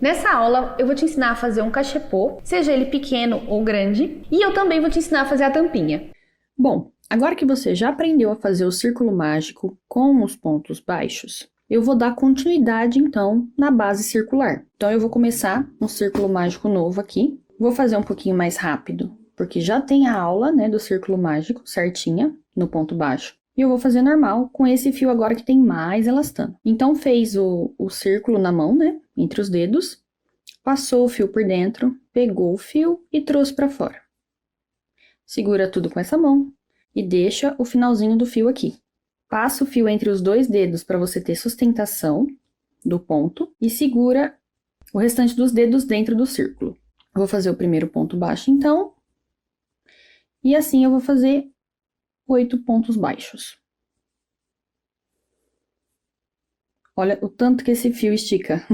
Nessa aula, eu vou te ensinar a fazer um cachepô, seja ele pequeno ou grande, e eu também vou te ensinar a fazer a tampinha. Bom, agora que você já aprendeu a fazer o círculo mágico com os pontos baixos, eu vou dar continuidade então na base circular. Então eu vou começar um círculo mágico novo aqui. Vou fazer um pouquinho mais rápido, porque já tem a aula, né, do círculo mágico certinha no ponto baixo. E eu vou fazer normal com esse fio agora que tem mais elastano. Então fez o círculo na mão, né, entre os dedos, passou o fio por dentro, pegou o fio e trouxe para fora. Segura tudo com essa mão e deixa o finalzinho do fio aqui. Passa o fio entre os dois dedos para você ter sustentação do ponto e segura o restante dos dedos dentro do círculo. Vou fazer o primeiro ponto baixo, então, e assim eu vou fazer 8 pontos baixos. Olha o tanto que esse fio estica.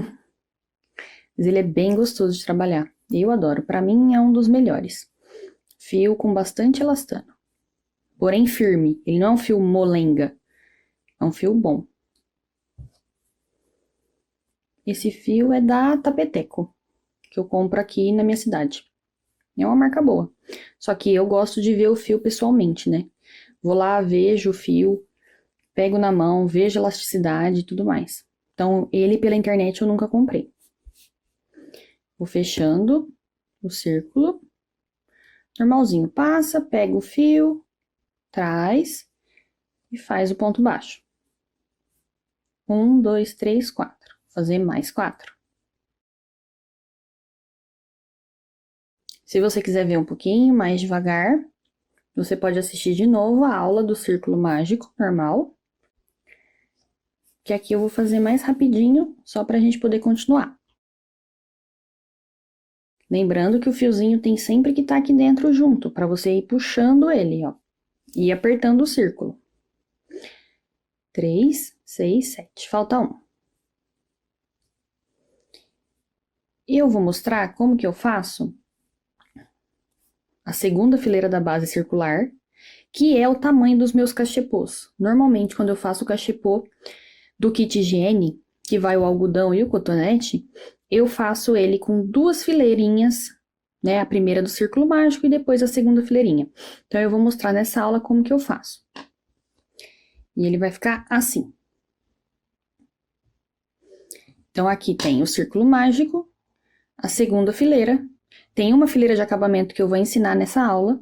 Mas ele é bem gostoso de trabalhar. Eu adoro, para mim é um dos melhores. Fio com bastante elastano. Porém firme, ele não é um fio molenga, é um fio bom. Esse fio é da Tapeteco, que eu compro aqui na minha cidade. É uma marca boa. Só que eu gosto de ver o fio pessoalmente, né? Vou lá, vejo o fio, pego na mão, vejo a elasticidade e tudo mais. Então, ele pela internet eu nunca comprei. Vou fechando o círculo. Normalzinho, passa, pega o fio, traz e faz o ponto baixo. 1, 2, 3, 4. Fazer mais 4. Se você quiser ver um pouquinho mais devagar, você pode assistir de novo a aula do círculo mágico normal, que aqui eu vou fazer mais rapidinho, só para a gente poder continuar. Lembrando que o fiozinho tem sempre que estar aqui dentro junto, para você ir puxando ele, ó, e apertando o círculo. 3, 6, 7. Falta um. E eu vou mostrar como que eu faço a segunda fileira da base circular, que é o tamanho dos meus cachepôs. Normalmente, quando eu faço o cachepô do kit higiene, que vai o algodão e o cotonete, eu faço ele com 2 fileirinhas, né? A primeira do círculo mágico e depois a segunda fileirinha. Então, eu vou mostrar nessa aula como que eu faço. E ele vai ficar assim. Então, aqui tem o círculo mágico, a segunda fileira, tem uma fileira de acabamento que eu vou ensinar nessa aula,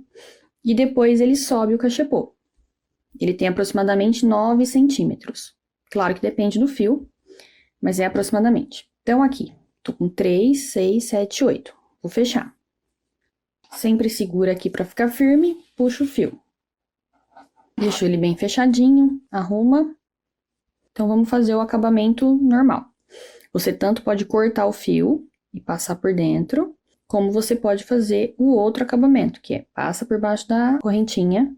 e depois ele sobe o cachepô. Ele tem aproximadamente 9 centímetros. Claro que depende do fio, mas é aproximadamente. Então, aqui, tô com 3, 6, 7, 8. Vou fechar. Sempre segura aqui para ficar firme, puxa o fio. Deixa ele bem fechadinho, arruma. Então, vamos fazer o acabamento normal. Você tanto pode cortar o fio e passar por dentro, como você pode fazer o outro acabamento, que é passa por baixo da correntinha,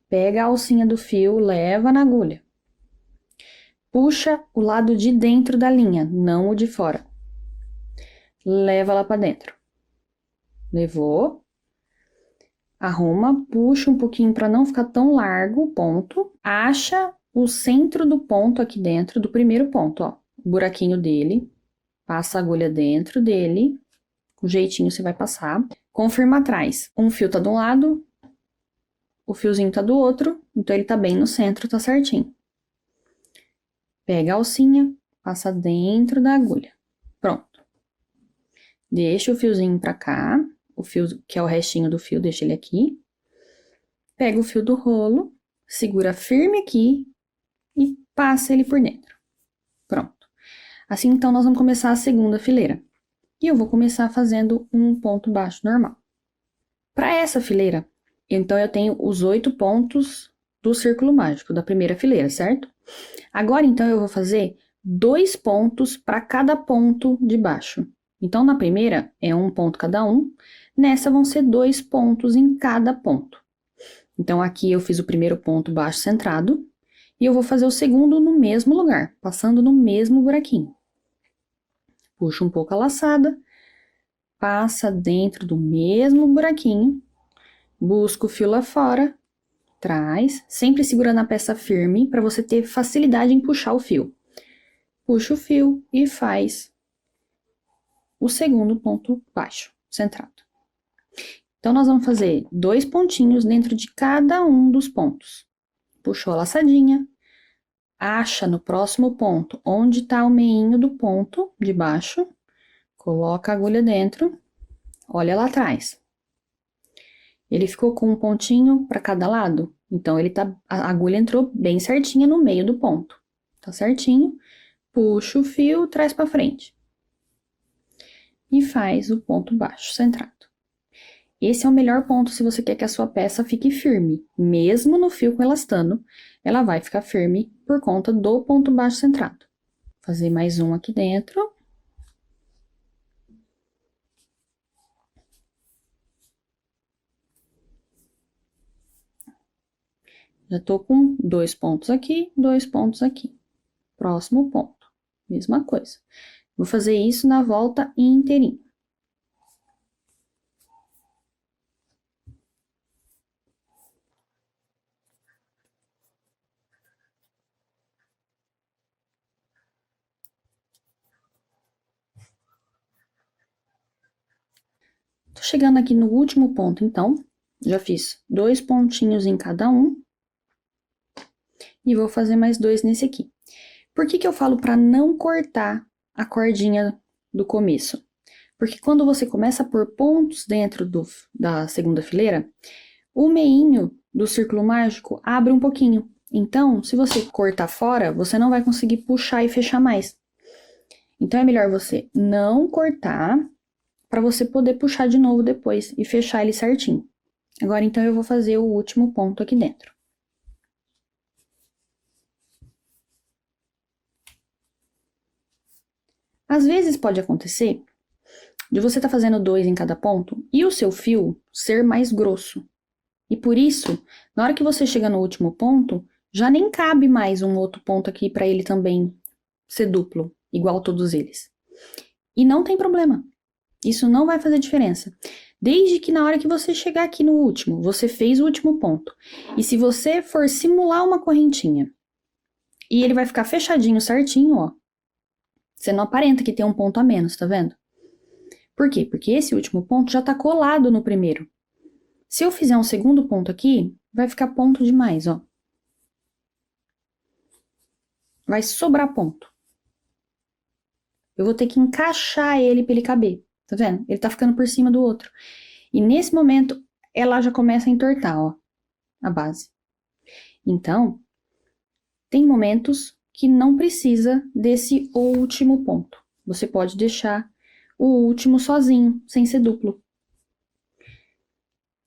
pega a alcinha do fio, leva na agulha. Puxa o lado de dentro da linha, não o de fora. Leva lá pra dentro. Levou. Arruma, puxa um pouquinho para não ficar tão largo o ponto. Acha o centro do ponto aqui dentro, do primeiro ponto, ó. O buraquinho dele. Passa a agulha dentro dele. Com jeitinho você vai passar. Confirma atrás. Um fio tá de um lado, o fiozinho tá do outro, então ele tá bem no centro, tá certinho. Pega a alcinha, passa dentro da agulha. Pronto. Deixa o fiozinho pra cá, o fio que é o restinho do fio, deixa ele aqui. Pega o fio do rolo, segura firme aqui e passa ele por dentro. Pronto. Assim, então, nós vamos começar a segunda fileira. E eu vou começar fazendo um ponto baixo normal. Para essa fileira, então, eu tenho os 8 pontos do círculo mágico, da primeira fileira, certo? Agora, então, eu vou fazer 2 pontos para cada ponto de baixo. Então, na primeira, é um ponto cada um. Nessa, vão ser 2 pontos em cada ponto. Então, aqui eu fiz o primeiro ponto baixo centrado. E eu vou fazer o segundo no mesmo lugar, passando no mesmo buraquinho. Puxa um pouco a laçada. Passa dentro do mesmo buraquinho. Busca o fio lá fora. Traz, sempre segurando a peça firme para você ter facilidade em puxar o fio. Puxa o fio e faz o segundo ponto baixo, centrado. Então, nós vamos fazer 2 pontinhos dentro de cada um dos pontos. Puxou a laçadinha, acha no próximo ponto onde está o meinho do ponto de baixo, coloca a agulha dentro, olha lá atrás. Ele ficou com um pontinho para cada lado, então a agulha entrou bem certinha no meio do ponto. Tá certinho? Puxa o fio, traz para frente. E faz o ponto baixo centrado. Esse é o melhor ponto se você quer que a sua peça fique firme. Mesmo no fio com elastano, ela vai ficar firme por conta do ponto baixo centrado. Vou fazer mais um aqui dentro. Já tô com 2 pontos aqui, 2 pontos aqui. Próximo ponto, mesma coisa. Vou fazer isso na volta inteirinha. Tô chegando aqui no último ponto, então, já fiz 2 pontinhos em cada um. E vou fazer mais 2 nesse aqui. Por que que eu falo para não cortar a cordinha do começo? Porque quando você começa a pôr pontos dentro da segunda fileira, o meinho do círculo mágico abre um pouquinho. Então, se você cortar fora, você não vai conseguir puxar e fechar mais. Então, é melhor você não cortar para você poder puxar de novo depois e fechar ele certinho. Agora, então, eu vou fazer o último ponto aqui dentro. Às vezes pode acontecer de você estar fazendo 2 em cada ponto e o seu fio ser mais grosso. E por isso, na hora que você chega no último ponto, já nem cabe mais um outro ponto aqui para ele também ser duplo, igual todos eles. E não tem problema. Isso não vai fazer diferença. Desde que na hora que você chegar aqui no último, você fez o último ponto. E se você for simular uma correntinha e ele vai ficar fechadinho certinho, ó. Você não aparenta que tem um ponto a menos, tá vendo? Por quê? Porque esse último ponto já tá colado no primeiro. Se eu fizer um segundo ponto aqui, vai ficar ponto demais, ó. Vai sobrar ponto. Eu vou ter que encaixar ele pra ele caber, tá vendo? Ele tá ficando por cima do outro. E nesse momento, ela já começa a entortar, ó, a base. Então, tem momentos que não precisa desse último ponto. Você pode deixar o último sozinho, sem ser duplo.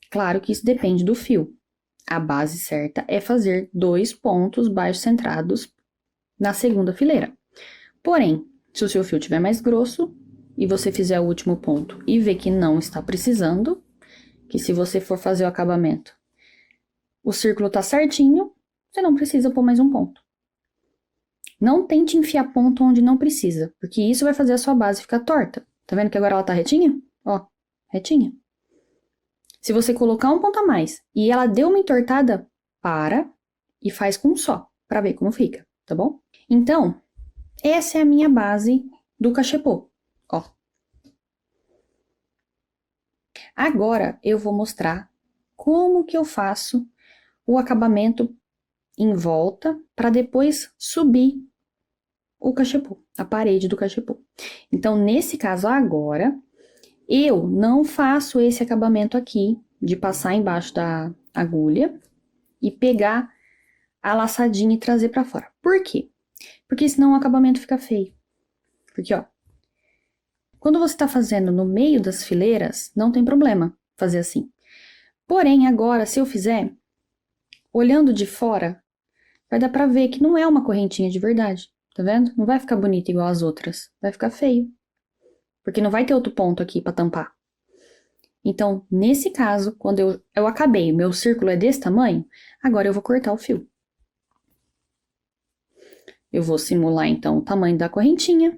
Claro que isso depende do fio. A base certa é fazer 2 pontos baixos centrados na segunda fileira. Porém, se o seu fio tiver mais grosso e você fizer o último ponto e ver que não está precisando, que se você for fazer o acabamento, o círculo tá certinho, você não precisa pôr mais um ponto. Não tente enfiar ponto onde não precisa, porque isso vai fazer a sua base ficar torta. Tá vendo que agora ela tá retinha? Ó, retinha. Se você colocar um ponto a mais e ela deu uma entortada, para e faz com um só, pra ver como fica, tá bom? Então, essa é a minha base do cachepô, ó. Agora, eu vou mostrar como que eu faço o acabamento em volta para depois subir o cachepô, a parede do cachepô. Então, nesse caso agora, eu não faço esse acabamento aqui de passar embaixo da agulha e pegar a laçadinha e trazer pra fora. Por quê? Porque senão o acabamento fica feio. Porque, ó, quando você tá fazendo no meio das fileiras, não tem problema fazer assim. Porém, agora, se eu fizer, olhando de fora, vai dar pra ver que não é uma correntinha de verdade. Tá vendo? Não vai ficar bonito igual as outras. Vai ficar feio. Porque não vai ter outro ponto aqui pra tampar. Então, nesse caso, quando eu acabei, o meu círculo é desse tamanho, agora eu vou cortar o fio. Eu vou simular, então, o tamanho da correntinha.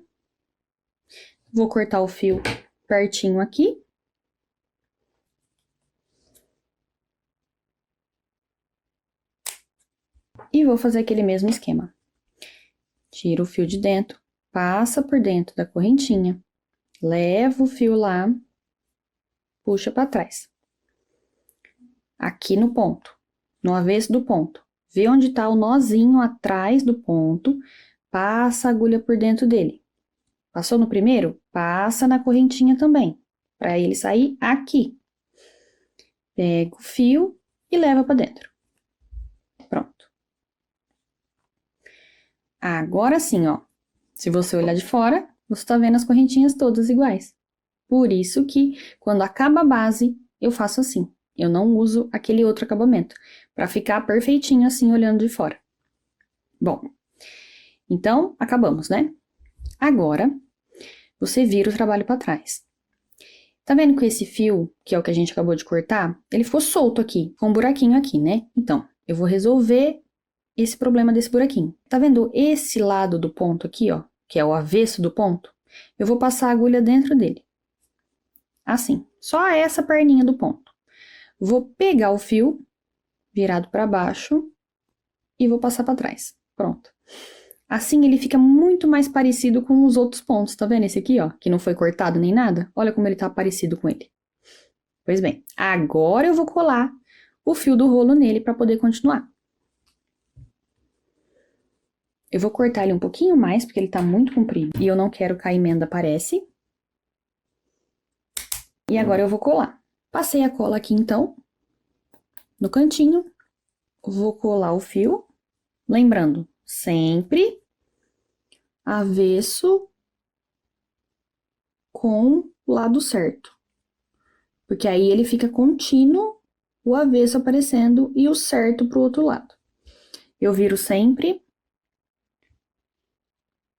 Vou cortar o fio pertinho aqui. E vou fazer aquele mesmo esquema. Tira o fio de dentro, passa por dentro da correntinha, leva o fio lá, puxa pra trás. Aqui no ponto, no avesso do ponto. Vê onde tá o nozinho atrás do ponto, passa a agulha por dentro dele. Passou no primeiro? Passa na correntinha também, para ele sair aqui. Pega o fio e leva para dentro. Pronto. Agora sim, ó. Se você olhar de fora, você tá vendo as correntinhas todas iguais. Por isso que, quando acaba a base, eu faço assim. Eu não uso aquele outro acabamento, para ficar perfeitinho assim, olhando de fora. Bom, então, acabamos, né? Agora, você vira o trabalho para trás. Tá vendo que esse fio, que é o que a gente acabou de cortar, ele ficou solto aqui, com um buraquinho aqui, né? Então, eu vou resolver esse problema desse buraquinho. Tá vendo esse lado do ponto aqui, ó, que é o avesso do ponto? Eu vou passar a agulha dentro dele. Assim, só essa perninha do ponto. Vou pegar o fio virado para baixo e vou passar para trás. Pronto. Assim ele fica muito mais parecido com os outros pontos, tá vendo esse aqui, ó, que não foi cortado nem nada? Olha como ele tá parecido com ele. Pois bem, agora eu vou colar o fio do rolo nele para poder continuar. Eu vou cortar ele um pouquinho mais, porque ele tá muito comprido e eu não quero que a emenda aparece. E agora eu vou colar. Passei a cola aqui, então, no cantinho, vou colar o fio, lembrando, sempre avesso com o lado certo, porque aí ele fica contínuo, o avesso aparecendo e o certo pro outro lado. Eu viro sempre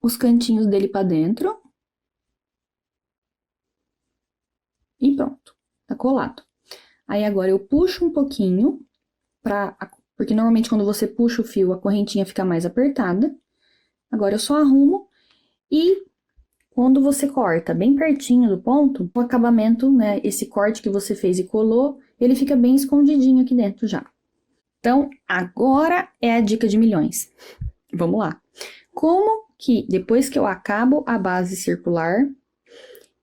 os cantinhos dele pra dentro e pronto, tá colado. Aí agora eu puxo um pouquinho, porque normalmente quando você puxa o fio, a correntinha fica mais apertada. Agora eu só arrumo e quando você corta bem pertinho do ponto, o acabamento, né, esse corte que você fez e colou, ele fica bem escondidinho aqui dentro já. Então, agora é a dica de milhões. Vamos lá. Como que depois que eu acabo a base circular,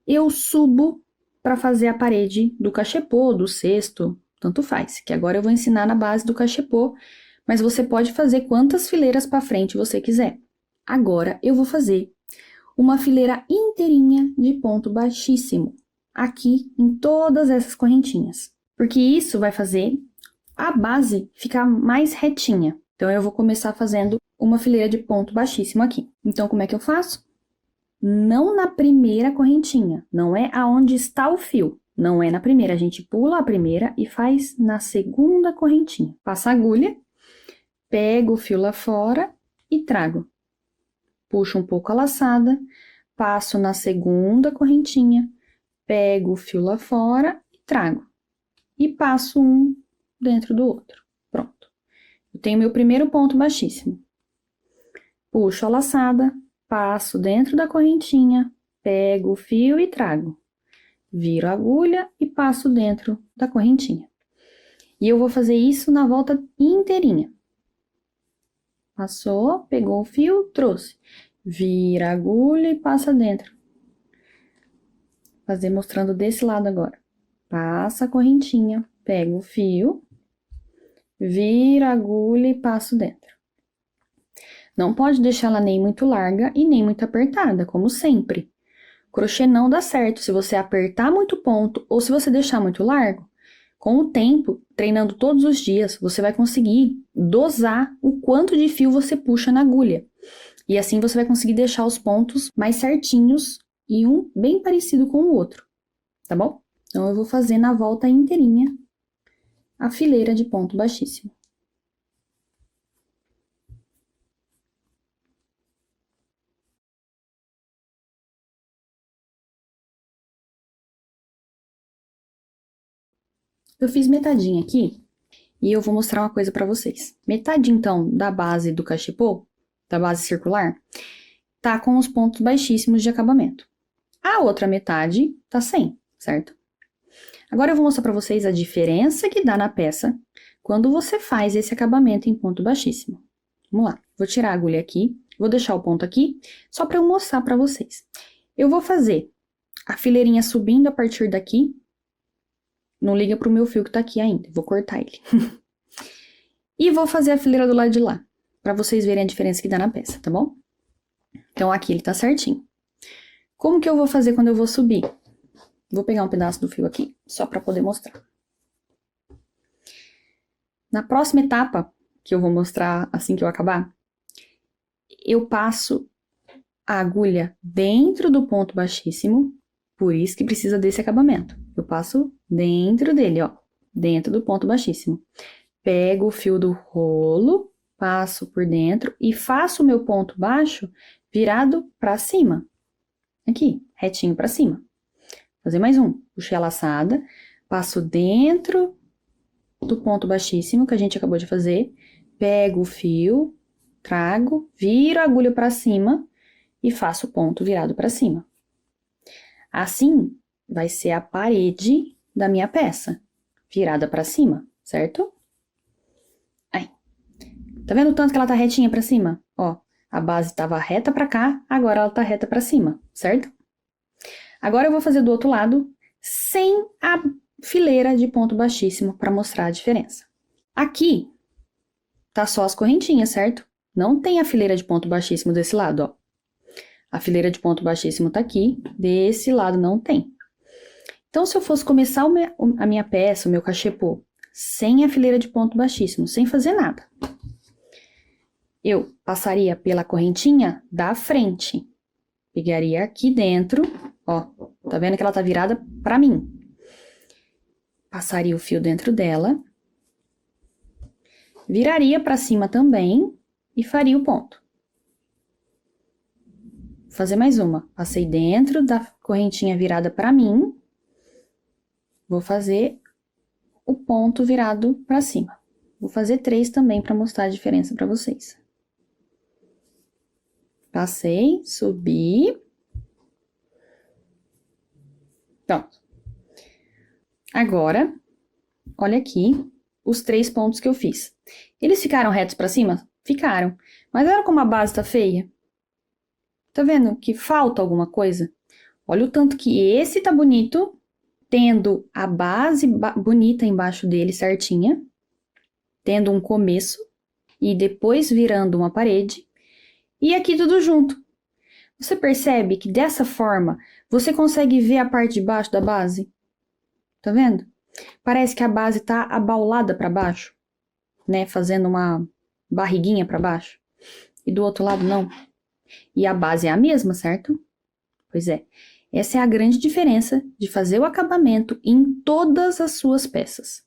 eu subo para fazer a parede do cachepô, do cesto, tanto faz, que agora eu vou ensinar na base do cachepô, mas você pode fazer quantas fileiras para frente você quiser. Agora eu vou fazer uma fileira inteirinha de ponto baixíssimo, aqui em todas essas correntinhas, porque isso vai fazer a base ficar mais retinha. Então eu vou começar fazendo uma fileira de ponto baixíssimo aqui. Então como é que eu faço? Não na primeira correntinha, não é aonde está o fio. Não é na primeira, a gente pula a primeira e faz na segunda correntinha. Passa a agulha, pego o fio lá fora e trago. Puxo um pouco a laçada, passo na segunda correntinha, pego o fio lá fora e trago. E passo um dentro do outro. Pronto. Eu tenho meu primeiro ponto baixíssimo. Puxo a laçada, passo dentro da correntinha, pego o fio e trago. Viro a agulha e passo dentro da correntinha. E eu vou fazer isso na volta inteirinha. Passou, pegou o fio, trouxe. Vira a agulha e passa dentro. Fazer mostrando desse lado agora. Passa a correntinha, pega o fio, vira a agulha e passo dentro. Não pode deixar ela nem muito larga e nem muito apertada, como sempre. Crochê não dá certo se você apertar muito ponto ou se você deixar muito largo. Com o tempo, treinando todos os dias, você vai conseguir dosar o quanto de fio você puxa na agulha. E assim você vai conseguir deixar os pontos mais certinhos e um bem parecido com o outro, tá bom? Então, eu vou fazer na volta inteirinha a fileira de ponto baixíssimo. Eu fiz metadinha aqui e eu vou mostrar uma coisa pra vocês. Metade, então, da base do cachepô, da base circular, tá com os pontos baixíssimos de acabamento. A outra metade tá sem, certo? Agora eu vou mostrar pra vocês a diferença que dá na peça quando você faz esse acabamento em ponto baixíssimo. Vamos lá, vou tirar a agulha aqui, vou deixar o ponto aqui, só pra eu mostrar pra vocês. Eu vou fazer a fileirinha subindo a partir daqui. Não liga pro meu fio que tá aqui ainda, vou cortar ele. E vou fazer a fileira do lado de lá, pra vocês verem a diferença que dá na peça, tá bom? Então, aqui ele tá certinho. Como que eu vou fazer quando eu vou subir? Vou pegar um pedaço do fio aqui, só pra poder mostrar. Na próxima etapa, que eu vou mostrar assim que eu acabar, eu passo a agulha dentro do ponto baixíssimo, por isso que precisa desse acabamento. Eu passo dentro dele, ó, dentro do ponto baixíssimo. Pego o fio do rolo, passo por dentro e faço o meu ponto baixo virado pra cima. Aqui, retinho pra cima. Vou fazer mais um. Puxei a laçada, passo dentro do ponto baixíssimo que a gente acabou de fazer, pego o fio, trago, viro a agulha pra cima e faço o ponto virado pra cima. Assim, vai ser a parede da minha peça, virada pra cima, certo? Aí. Tá vendo o tanto que ela tá retinha pra cima? Ó, a base tava reta pra cá, agora ela tá reta pra cima, certo? Agora eu vou fazer do outro lado, sem a fileira de ponto baixíssimo, pra mostrar a diferença. Aqui, tá só as correntinhas, certo? Não tem a fileira de ponto baixíssimo desse lado, ó. A fileira de ponto baixíssimo tá aqui, desse lado não tem. Então, se eu fosse começar a minha peça, o meu cachepô, sem a fileira de ponto baixíssimo, sem fazer nada, eu passaria pela correntinha da frente. Pegaria aqui dentro, ó, tá vendo que ela tá virada pra mim? Passaria o fio dentro dela, viraria pra cima também e faria o ponto. Vou fazer mais uma. Passei dentro da correntinha virada pra mim, vou fazer o ponto virado pra cima. Vou fazer 3 também pra mostrar a diferença pra vocês. Passei, subi. Pronto. Agora, olha aqui os 3 pontos que eu fiz. Eles ficaram retos pra cima? Ficaram. Mas olha como a base tá feia. Tá vendo que falta alguma coisa? Olha o tanto que esse tá bonito, tendo a base bonita embaixo dele, certinha, tendo um começo, e depois virando uma parede, e aqui tudo junto. Você percebe que dessa forma, você consegue ver a parte de baixo da base? Tá vendo? Parece que a base tá abaulada para baixo, né? Fazendo uma barriguinha para baixo. E do outro lado, não. E a base é a mesma, certo? Pois é. Essa é a grande diferença de fazer o acabamento em todas as suas peças.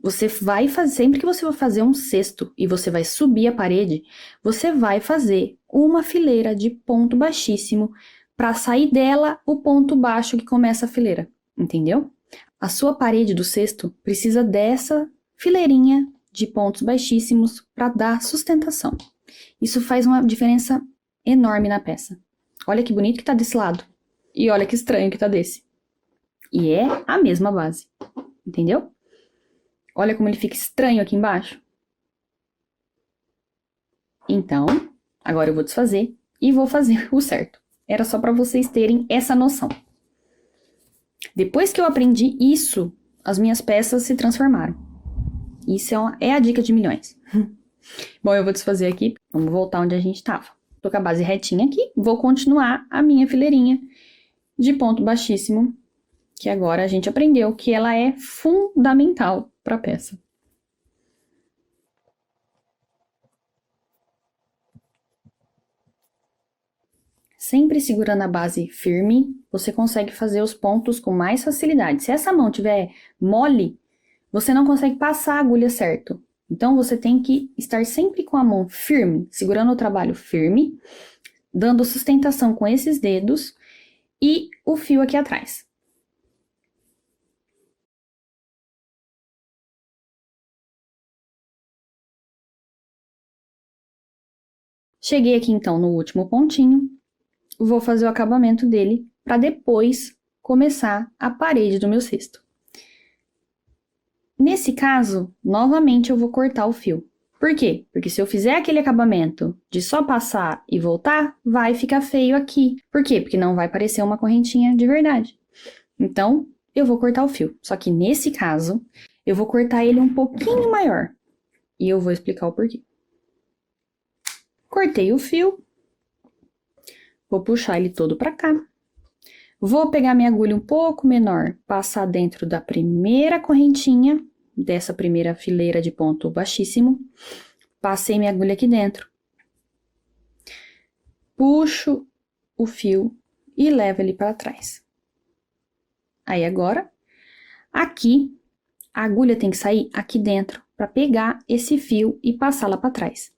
Você vai fazer, sempre que você for fazer um cesto e você vai subir a parede, você vai fazer uma fileira de ponto baixíssimo para sair dela o ponto baixo que começa a fileira, entendeu? A sua parede do cesto precisa dessa fileirinha de pontos baixíssimos para dar sustentação. Isso faz uma diferença enorme na peça. Olha que bonito que tá desse lado. E olha que estranho que tá desse. E é a mesma base. Entendeu? Olha como ele fica estranho aqui embaixo. Então, agora eu vou desfazer e vou fazer o certo. Era só para vocês terem essa noção. Depois que eu aprendi isso, as minhas peças se transformaram. Isso é a dica de milhões. Bom, eu vou desfazer aqui. Vamos voltar onde a gente estava. Tô com a base retinha aqui. Vou continuar a minha fileirinha de ponto baixíssimo, que agora a gente aprendeu que ela é fundamental para a peça. Sempre segurando a base firme, você consegue fazer os pontos com mais facilidade. Se essa mão tiver mole, você não consegue passar a agulha certo. Então, você tem que estar sempre com a mão firme, segurando o trabalho firme, dando sustentação com esses dedos e o fio aqui atrás. Cheguei aqui, então, no último pontinho. Vou fazer o acabamento dele para depois começar a parede do meu cesto. Nesse caso, novamente eu vou cortar o fio. Por quê? Porque se eu fizer aquele acabamento de só passar e voltar, vai ficar feio aqui. Por quê? Porque não vai parecer uma correntinha de verdade. Então, eu vou cortar o fio. Só que nesse caso, eu vou cortar ele um pouquinho maior. E eu vou explicar o porquê. Cortei o fio. Vou puxar ele todo pra cá. Vou pegar minha agulha um pouco menor, passar dentro da primeira correntinha, dessa primeira fileira de ponto baixíssimo. Passei minha agulha aqui dentro. Puxo o fio e levo ele para trás. Aí agora, aqui, a agulha tem que sair aqui dentro para pegar esse fio e passar lá para trás.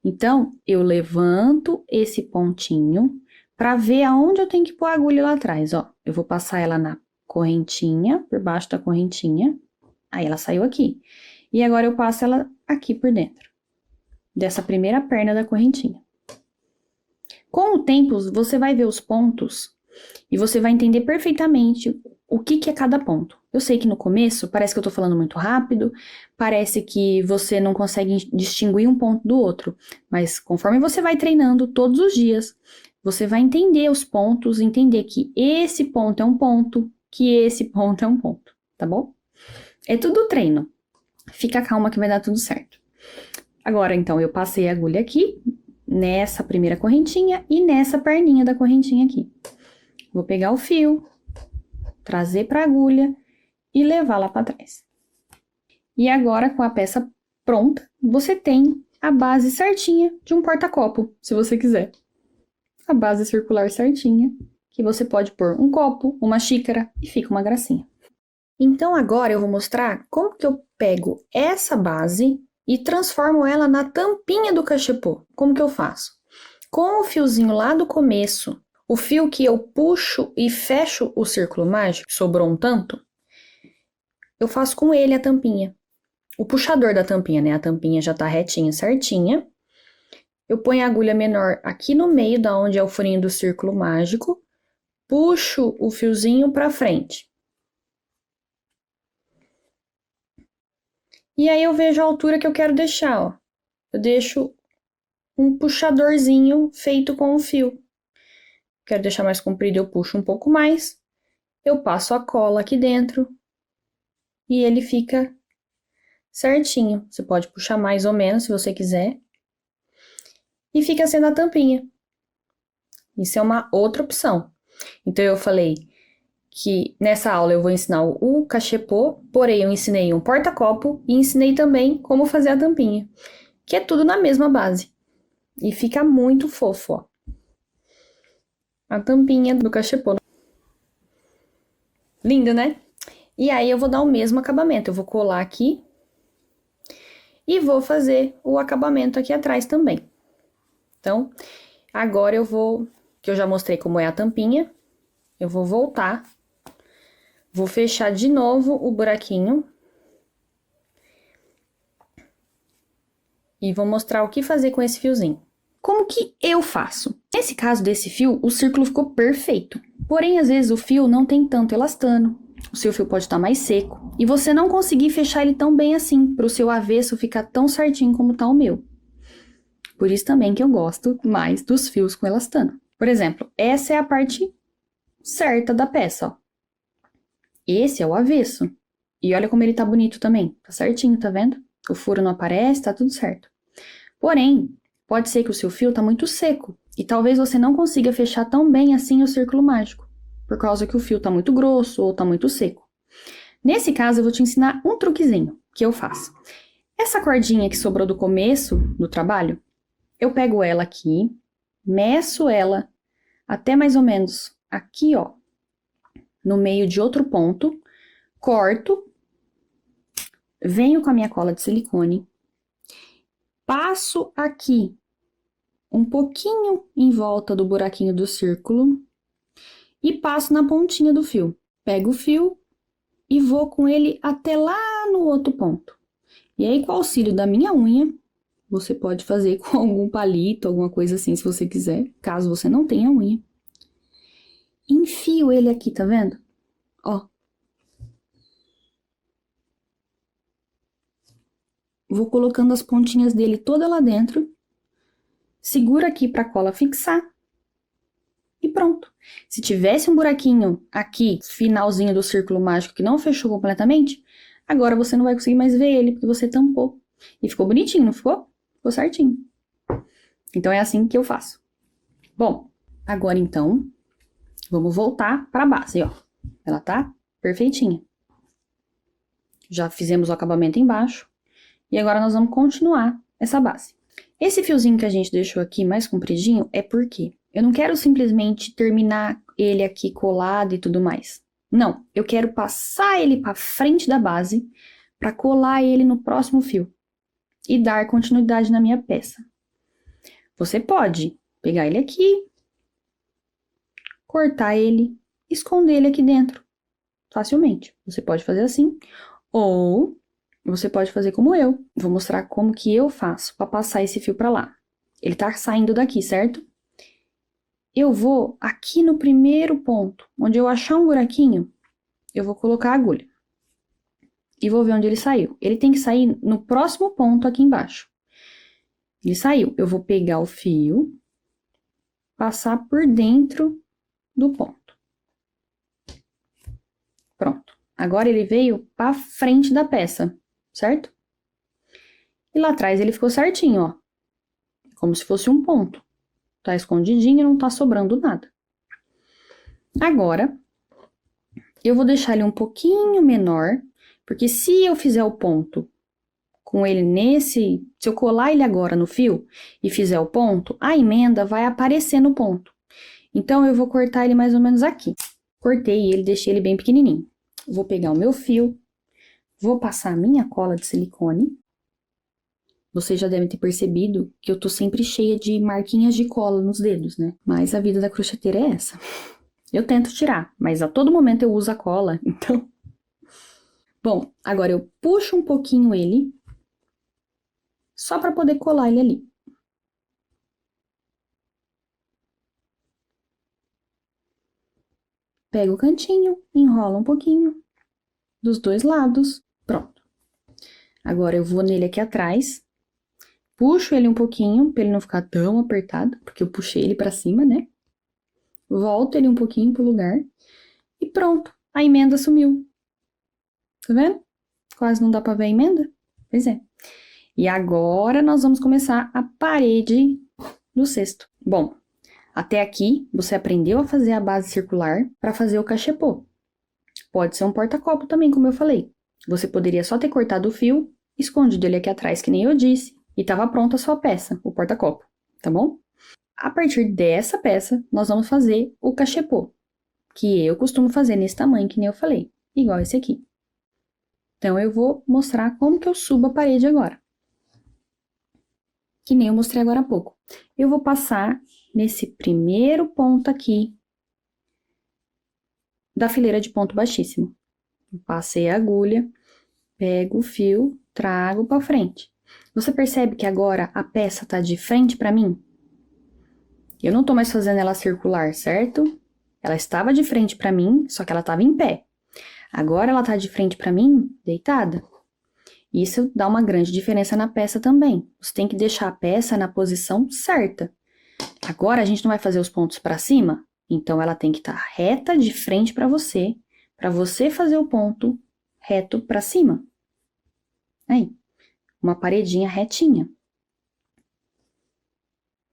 Então, eu levanto esse pontinho para ver aonde eu tenho que pôr a agulha lá atrás, ó. Eu vou passar ela na correntinha, por baixo da correntinha. Aí ela saiu aqui. E agora eu passo ela aqui por dentro, dessa primeira perna da correntinha. Com o tempo, você vai ver os pontos e você vai entender perfeitamente o que é cada ponto. Eu sei que no começo parece que eu tô falando muito rápido, parece que você não consegue distinguir um ponto do outro, mas conforme você vai treinando todos os dias, você vai entender os pontos, entender que esse ponto é um ponto, que esse ponto é um ponto, tá bom? É tudo treino. Fica calma que vai dar tudo certo. Agora, então, eu passei a agulha aqui, nessa primeira correntinha e nessa perninha da correntinha aqui. Vou pegar o fio, trazer para a agulha e levar lá para trás. E agora, com a peça pronta, você tem a base certinha de um porta-copo, se você quiser. A base circular certinha, que você pode pôr um copo, uma xícara e fica uma gracinha. Então, agora eu vou mostrar como que eu pego essa base e transformo ela na tampinha do cachepô. Como que eu faço? Com o fiozinho lá do começo, o fio que eu puxo e fecho o círculo mágico, sobrou um tanto, eu faço com ele a tampinha. O puxador da tampinha, né? A tampinha já tá retinha, certinha. Eu ponho a agulha menor aqui no meio, da onde é o furinho do círculo mágico, puxo o fiozinho pra frente. E aí eu vejo a altura que eu quero deixar, ó. Eu deixo um puxadorzinho feito com o fio. Quero deixar mais comprido, eu puxo um pouco mais. Eu passo a cola aqui dentro. E ele fica certinho. Você pode puxar mais ou menos, se você quiser. E fica sendo a tampinha. Isso é uma outra opção. Então, eu falei que nessa aula eu vou ensinar o cachepô, porém eu ensinei um porta-copo e ensinei também como fazer a tampinha, que é tudo na mesma base. E fica muito fofo, ó. A tampinha do cachepô. Lindo, né? E aí eu vou dar o mesmo acabamento. Eu vou colar aqui e vou fazer o acabamento aqui atrás também. Então, agora eu vou, que eu já mostrei como é a tampinha, eu vou voltar. Vou fechar de novo o buraquinho. E vou mostrar o que fazer com esse fiozinho. Como que eu faço? Nesse caso desse fio, o círculo ficou perfeito. Porém, às vezes o fio não tem tanto elastano. O seu fio pode estar mais seco. E você não conseguir fechar ele tão bem assim, para o seu avesso ficar tão certinho como tá o meu. Por isso também que eu gosto mais dos fios com elastano. Por exemplo, essa é a parte certa da peça, ó. Esse é o avesso. E olha como ele tá bonito também. Tá certinho, tá vendo? O furo não aparece, tá tudo certo. Porém, pode ser que o seu fio tá muito seco. E talvez você não consiga fechar tão bem assim o círculo mágico. Por causa que o fio tá muito grosso ou tá muito seco. Nesse caso, eu vou te ensinar um truquezinho que eu faço. Essa cordinha que sobrou do começo do trabalho, eu pego ela aqui, meço ela até mais ou menos aqui, ó. No meio de outro ponto, corto, venho com a minha cola de silicone, passo aqui um pouquinho em volta do buraquinho do círculo e passo na pontinha do fio. Pego o fio e vou com ele até lá no outro ponto. E aí, com o auxílio da minha unha, você pode fazer com algum palito, alguma coisa assim, se você quiser, caso você não tenha unha. Enfio ele aqui, tá vendo? Ó. Vou colocando as pontinhas dele toda lá dentro. Segura aqui pra cola fixar. E pronto. Se tivesse um buraquinho aqui, finalzinho do círculo mágico que não fechou completamente, agora você não vai conseguir mais ver ele, porque você tampou. E ficou bonitinho, não ficou? Ficou certinho. Então é assim que eu faço. Bom, agora então, vamos voltar para a base, ó. Ela tá perfeitinha. Já fizemos o acabamento embaixo. E agora nós vamos continuar essa base. Esse fiozinho que a gente deixou aqui mais compridinho é porque eu não quero simplesmente terminar ele aqui colado e tudo mais. Não, eu quero passar ele para frente da base para colar ele no próximo fio e dar continuidade na minha peça. Você pode pegar ele aqui, cortar ele, esconder ele aqui dentro, facilmente. Você pode fazer assim, ou você pode fazer como eu. Vou mostrar como que eu faço para passar esse fio para lá. Ele tá saindo daqui, certo? Eu vou aqui no primeiro ponto, onde eu achar um buraquinho, eu vou colocar a agulha. E vou ver onde ele saiu. Ele tem que sair no próximo ponto aqui embaixo. Ele saiu. Eu vou pegar o fio, passar por dentro do ponto. Pronto. Agora ele veio para frente da peça, certo? E lá atrás ele ficou certinho, ó. Como se fosse um ponto. Tá escondidinho, não tá sobrando nada. Agora, eu vou deixar ele um pouquinho menor, porque se eu fizer o ponto com ele nesse... Se eu colar ele agora no fio e fizer o ponto, a emenda vai aparecer no ponto. Então, eu vou cortar ele mais ou menos aqui. Cortei ele, deixei ele bem pequenininho. Vou pegar o meu fio, vou passar a minha cola de silicone. Vocês já devem ter percebido que eu tô sempre cheia de marquinhas de cola nos dedos, né? Mas a vida da crocheteira é essa. Eu tento tirar, mas a todo momento eu uso a cola, então... Bom, agora eu puxo um pouquinho ele, só para poder colar ele ali. Pego o cantinho, enrola um pouquinho, dos dois lados, pronto. Agora eu vou nele aqui atrás, puxo ele um pouquinho, para ele não ficar tão apertado, porque eu puxei ele para cima, né? Volto ele um pouquinho pro lugar e pronto, a emenda sumiu. Tá vendo? Quase não dá pra ver a emenda? Pois é. E agora nós vamos começar a parede do cesto. Bom, até aqui você aprendeu a fazer a base circular para fazer o cachepô. Pode ser um porta-copo também, como eu falei. Você poderia só ter cortado o fio, escondido ele aqui atrás, que nem eu disse, e tava pronta a sua peça, o porta-copo, tá bom? A partir dessa peça, nós vamos fazer o cachepô, que eu costumo fazer nesse tamanho, que nem eu falei, igual esse aqui. Então, eu vou mostrar como que eu subo a parede agora. Que nem eu mostrei agora há pouco. Eu vou passar nesse primeiro ponto aqui da fileira de ponto baixíssimo. Passei a agulha, pego o fio, trago para frente. Você percebe que agora a peça tá de frente para mim? Eu não tô mais fazendo ela circular, certo? Ela estava de frente para mim, só que ela estava em pé. Agora ela tá de frente para mim, deitada. Isso dá uma grande diferença na peça também. Você tem que deixar a peça na posição certa. Agora a gente não vai fazer os pontos para cima, então ela tem que estar reta de frente para você fazer o ponto reto para cima. Aí, uma paredinha retinha.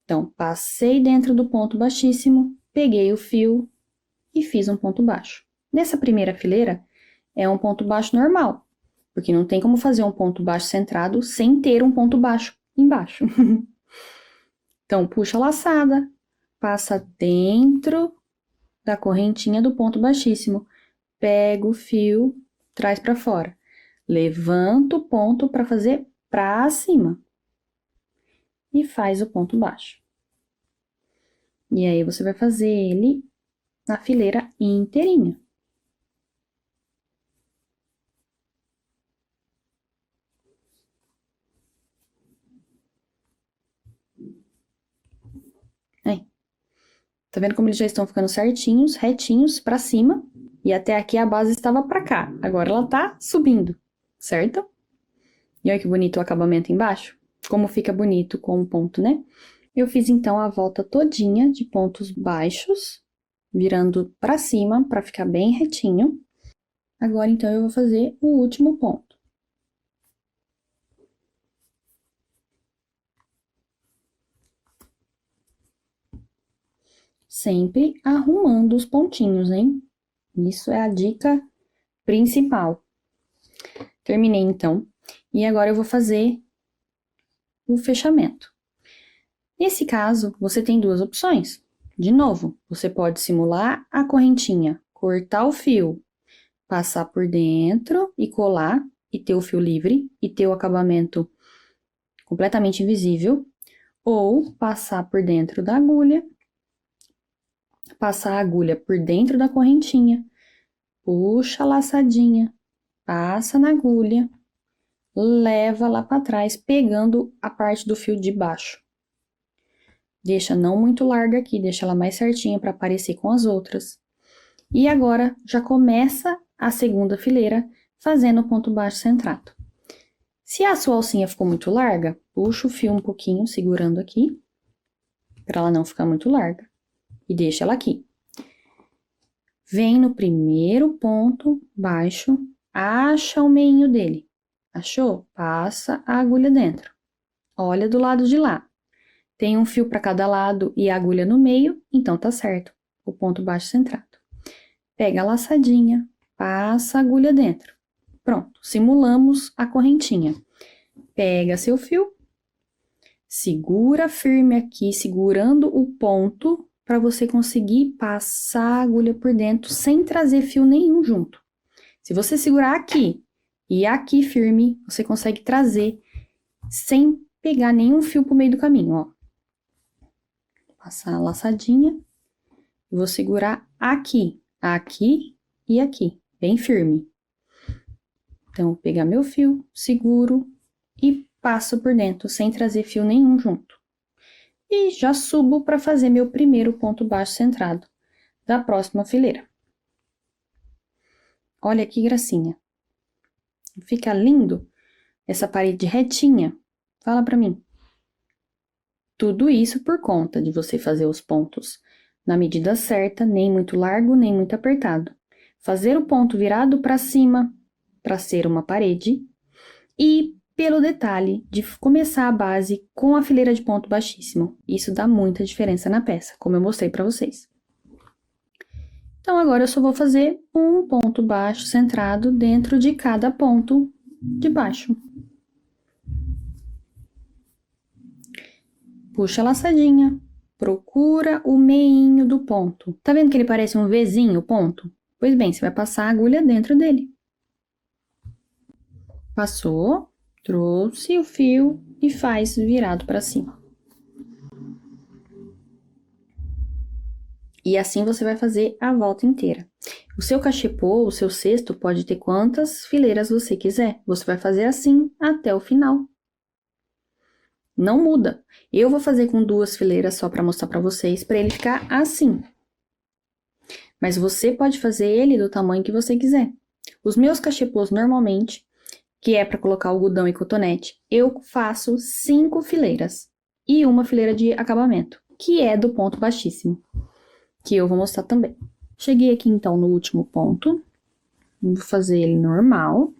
Então, passei dentro do ponto baixíssimo, peguei o fio e fiz um ponto baixo. Nessa primeira fileira, é um ponto baixo normal, porque não tem como fazer um ponto baixo centrado sem ter um ponto baixo embaixo. Então, puxa a laçada, passa dentro da correntinha do ponto baixíssimo, pega o fio, traz para fora. Levanta o ponto para fazer para cima. E faz o ponto baixo. E aí, você vai fazer ele na fileira inteirinha. Aí. Tá vendo como eles já estão ficando certinhos, retinhos pra cima? E até aqui a base estava pra cá. Agora ela tá subindo, certo? E olha que bonito o acabamento embaixo. Como fica bonito com um ponto, né? Eu fiz, então, a volta todinha de pontos baixos virando pra cima, pra ficar bem retinho. Agora, então, eu vou fazer o último ponto. Sempre arrumando os pontinhos, hein? Isso é a dica principal. Terminei, então. E agora eu vou fazer o fechamento. Nesse caso, você tem duas opções. De novo, você pode simular a correntinha, cortar o fio, passar por dentro e colar, e ter o fio livre, e ter o acabamento completamente invisível, ou passar por dentro da agulha, passar a agulha por dentro da correntinha, puxa a laçadinha, passa na agulha, leva lá para trás, pegando a parte do fio de baixo. Deixa não muito larga aqui, deixa ela mais certinha para parecer com as outras. E agora, já começa a segunda fileira, fazendo o ponto baixo centrado. Se a sua alcinha ficou muito larga, puxa o fio um pouquinho, segurando aqui, para ela não ficar muito larga. E deixa ela aqui. Vem no primeiro ponto baixo, acha o meinho dele. Achou? Passa a agulha dentro. Olha do lado de lá. Tem um fio para cada lado e a agulha no meio, então tá certo. O ponto baixo centrado. Pega a laçadinha, passa a agulha dentro. Pronto, simulamos a correntinha. Pega seu fio, segura firme aqui, segurando o ponto, para você conseguir passar a agulha por dentro sem trazer fio nenhum junto. Se você segurar aqui e aqui firme, você consegue trazer sem pegar nenhum fio pro meio do caminho, ó. Passar a laçadinha, vou segurar aqui, aqui e aqui, bem firme. Então, vou pegar meu fio, seguro e passo por dentro, sem trazer fio nenhum junto. E já subo para fazer meu primeiro ponto baixo centrado da próxima fileira. Olha que gracinha. Fica lindo essa parede retinha? Fala para mim. Tudo isso por conta de você fazer os pontos na medida certa, nem muito largo, nem muito apertado. Fazer o ponto virado para cima, para ser uma parede, e pelo detalhe de começar a base com a fileira de ponto baixíssimo. Isso dá muita diferença na peça, como eu mostrei para vocês. Então, agora eu só vou fazer um ponto baixo centrado dentro de cada ponto de baixo. Puxa a laçadinha, procura o meinho do ponto. Tá vendo que ele parece um Vzinho, o ponto? Pois bem, você vai passar a agulha dentro dele. Passou, trouxe o fio e faz virado para cima. E assim você vai fazer a volta inteira. O seu cachepô, o seu cesto, pode ter quantas fileiras você quiser. Você vai fazer assim até o final. Não muda. Eu vou fazer com 2 fileiras só para mostrar para vocês, para ele ficar assim. Mas você pode fazer ele do tamanho que você quiser. Os meus cachepôs, normalmente, que é para colocar algodão e cotonete, eu faço 5 fileiras e uma fileira de acabamento, que é do ponto baixíssimo, que eu vou mostrar também. Cheguei aqui, então, no último ponto. Vou fazer ele normal.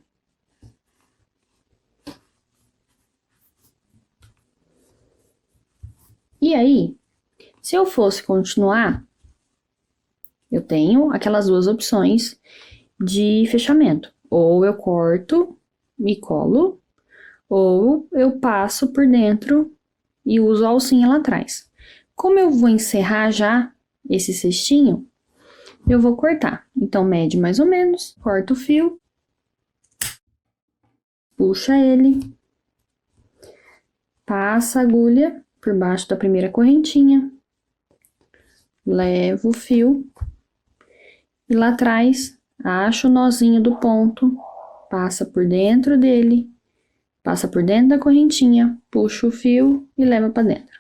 E aí, se eu fosse continuar, eu tenho aquelas 2 opções de fechamento. Ou eu corto e colo, ou eu passo por dentro e uso a alcinha lá atrás. Como eu vou encerrar já esse cestinho, eu vou cortar. Então, mede mais ou menos, corta o fio, puxa ele, passa a agulha por baixo da primeira correntinha, leva o fio e lá atrás acha o nozinho do ponto, passa por dentro dele, passa por dentro da correntinha, puxa o fio e leva para dentro.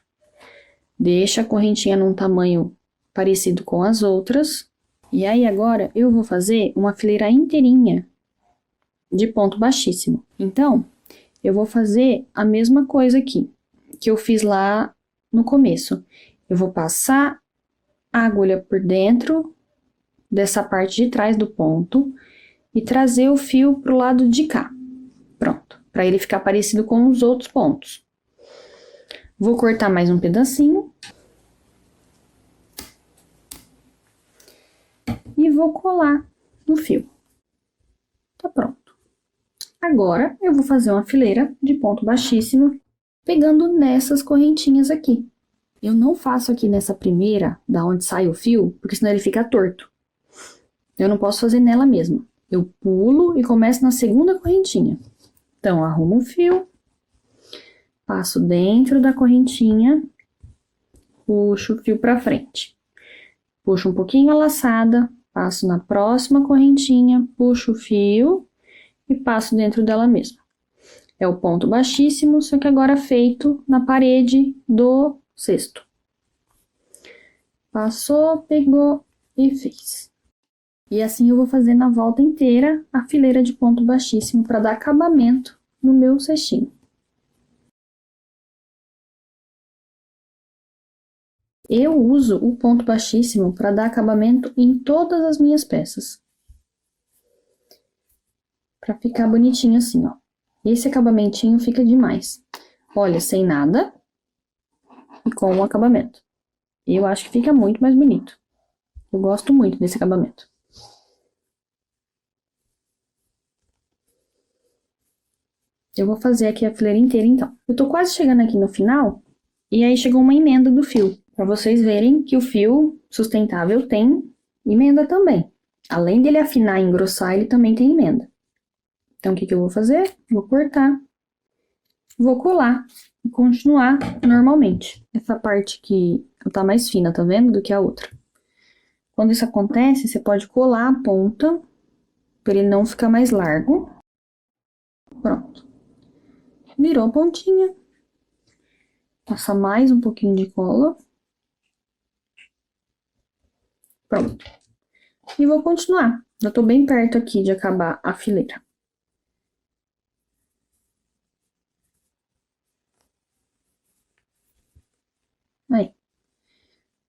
Deixa a correntinha num tamanho parecido com as outras. E aí agora eu vou fazer uma fileira inteirinha de ponto baixíssimo. Então, eu vou fazer a mesma coisa aqui que eu fiz lá no começo. Eu vou passar a agulha por dentro dessa parte de trás do ponto e trazer o fio pro lado de cá. Pronto, para ele ficar parecido com os outros pontos. Vou cortar mais um pedacinho. E vou colar no fio. Tá pronto. Agora, eu vou fazer uma fileira de ponto baixíssimo, pegando nessas correntinhas aqui. Eu não faço aqui nessa primeira, da onde sai o fio, porque senão ele fica torto. Eu não posso fazer nela mesma. Eu pulo e começo na segunda correntinha. Então, arrumo o fio, passo dentro da correntinha, puxo o fio pra frente. Puxo um pouquinho a laçada, passo na próxima correntinha, puxo o fio e passo dentro dela mesma. É o ponto baixíssimo, só que agora feito na parede do cesto. Passou, pegou e fez. E assim eu vou fazer na volta inteira a fileira de ponto baixíssimo para dar acabamento no meu cestinho. Eu uso o ponto baixíssimo para dar acabamento em todas as minhas peças. Para ficar bonitinho assim, ó. Esse acabamentinho fica demais. Olha, sem nada e com o acabamento. Eu acho que fica muito mais bonito. Eu gosto muito desse acabamento. Eu vou fazer aqui a fileira inteira, então. Eu tô quase chegando aqui no final, e aí chegou uma emenda do fio. Pra vocês verem que o fio sustentável tem emenda também. Além dele afinar e engrossar, ele também tem emenda. Então, o que eu vou fazer? Vou cortar, vou colar e continuar normalmente. Essa parte que tá mais fina, tá vendo? Do que a outra. Quando isso acontece, você pode colar a ponta, para ele não ficar mais largo. Pronto. Virou a pontinha. Passa mais um pouquinho de cola. Pronto. E vou continuar. Já tô bem perto aqui de acabar a fileira. Aí.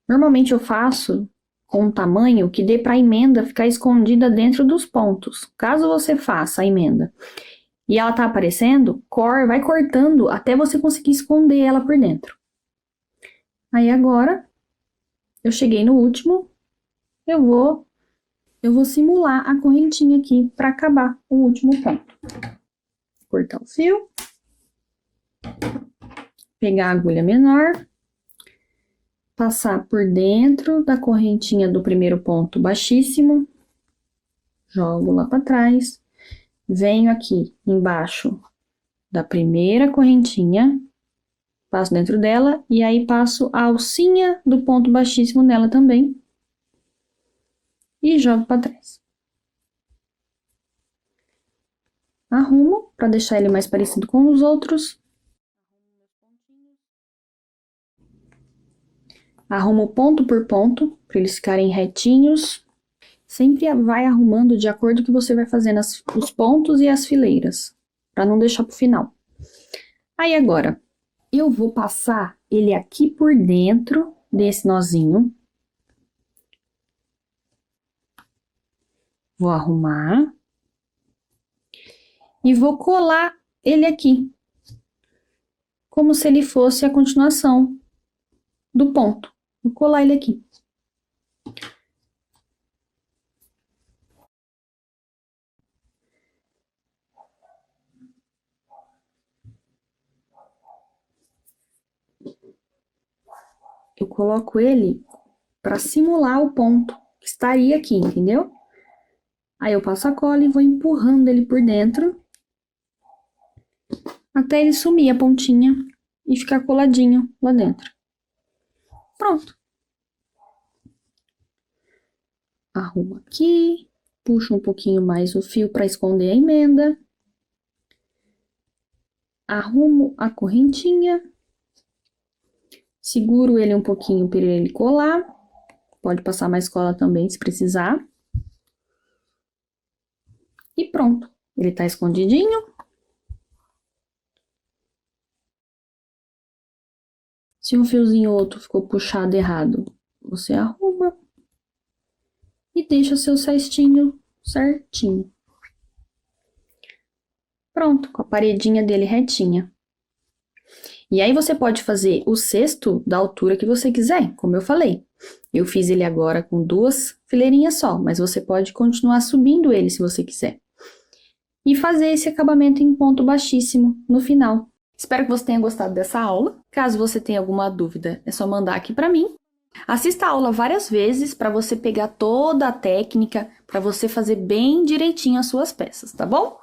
Normalmente eu faço com um tamanho que dê para a emenda ficar escondida dentro dos pontos. Caso você faça a emenda e ela tá aparecendo, vai cortando até você conseguir esconder ela por dentro. Aí agora, eu cheguei no último, eu vou simular a correntinha aqui para acabar o último ponto. Cortar o fio, pegar a agulha menor, passar por dentro da correntinha do primeiro ponto baixíssimo, jogo lá para trás, venho aqui embaixo da primeira correntinha, passo dentro dela e aí passo a alcinha do ponto baixíssimo nela também e jogo para trás. Arrumo para deixar ele mais parecido com os outros. Arrumo ponto por ponto, para eles ficarem retinhos. Sempre vai arrumando de acordo com que você vai fazendo os pontos e as fileiras, para não deixar pro final. Aí agora, eu vou passar ele aqui por dentro desse nozinho. Vou arrumar. E vou colar ele aqui, como se ele fosse a continuação do ponto. Vou colar ele aqui. Eu coloco ele para simular o ponto que estaria aqui, entendeu? Aí eu passo a cola e vou empurrando ele por dentro até ele sumir a pontinha e ficar coladinho lá dentro. Pronto. Arrumo aqui, puxo um pouquinho mais o fio para esconder a emenda. Arrumo a correntinha. Seguro ele um pouquinho para ele colar. Pode passar mais cola também se precisar. E pronto. Ele tá escondidinho. Se um fiozinho ou outro ficou puxado errado, Você arruma e deixa seu cestinho certinho. Pronto, com a paredinha dele retinha. E aí você pode fazer o cesto da altura que você quiser, como eu falei. Eu fiz ele agora com 2 fileirinhas só, mas você pode continuar subindo ele se você quiser. E fazer esse acabamento em ponto baixíssimo no final. Espero que você tenha gostado dessa aula. Caso você tenha alguma dúvida, é só mandar aqui para mim. Assista a aula várias vezes para você pegar toda a técnica, para você fazer bem direitinho as suas peças, tá bom?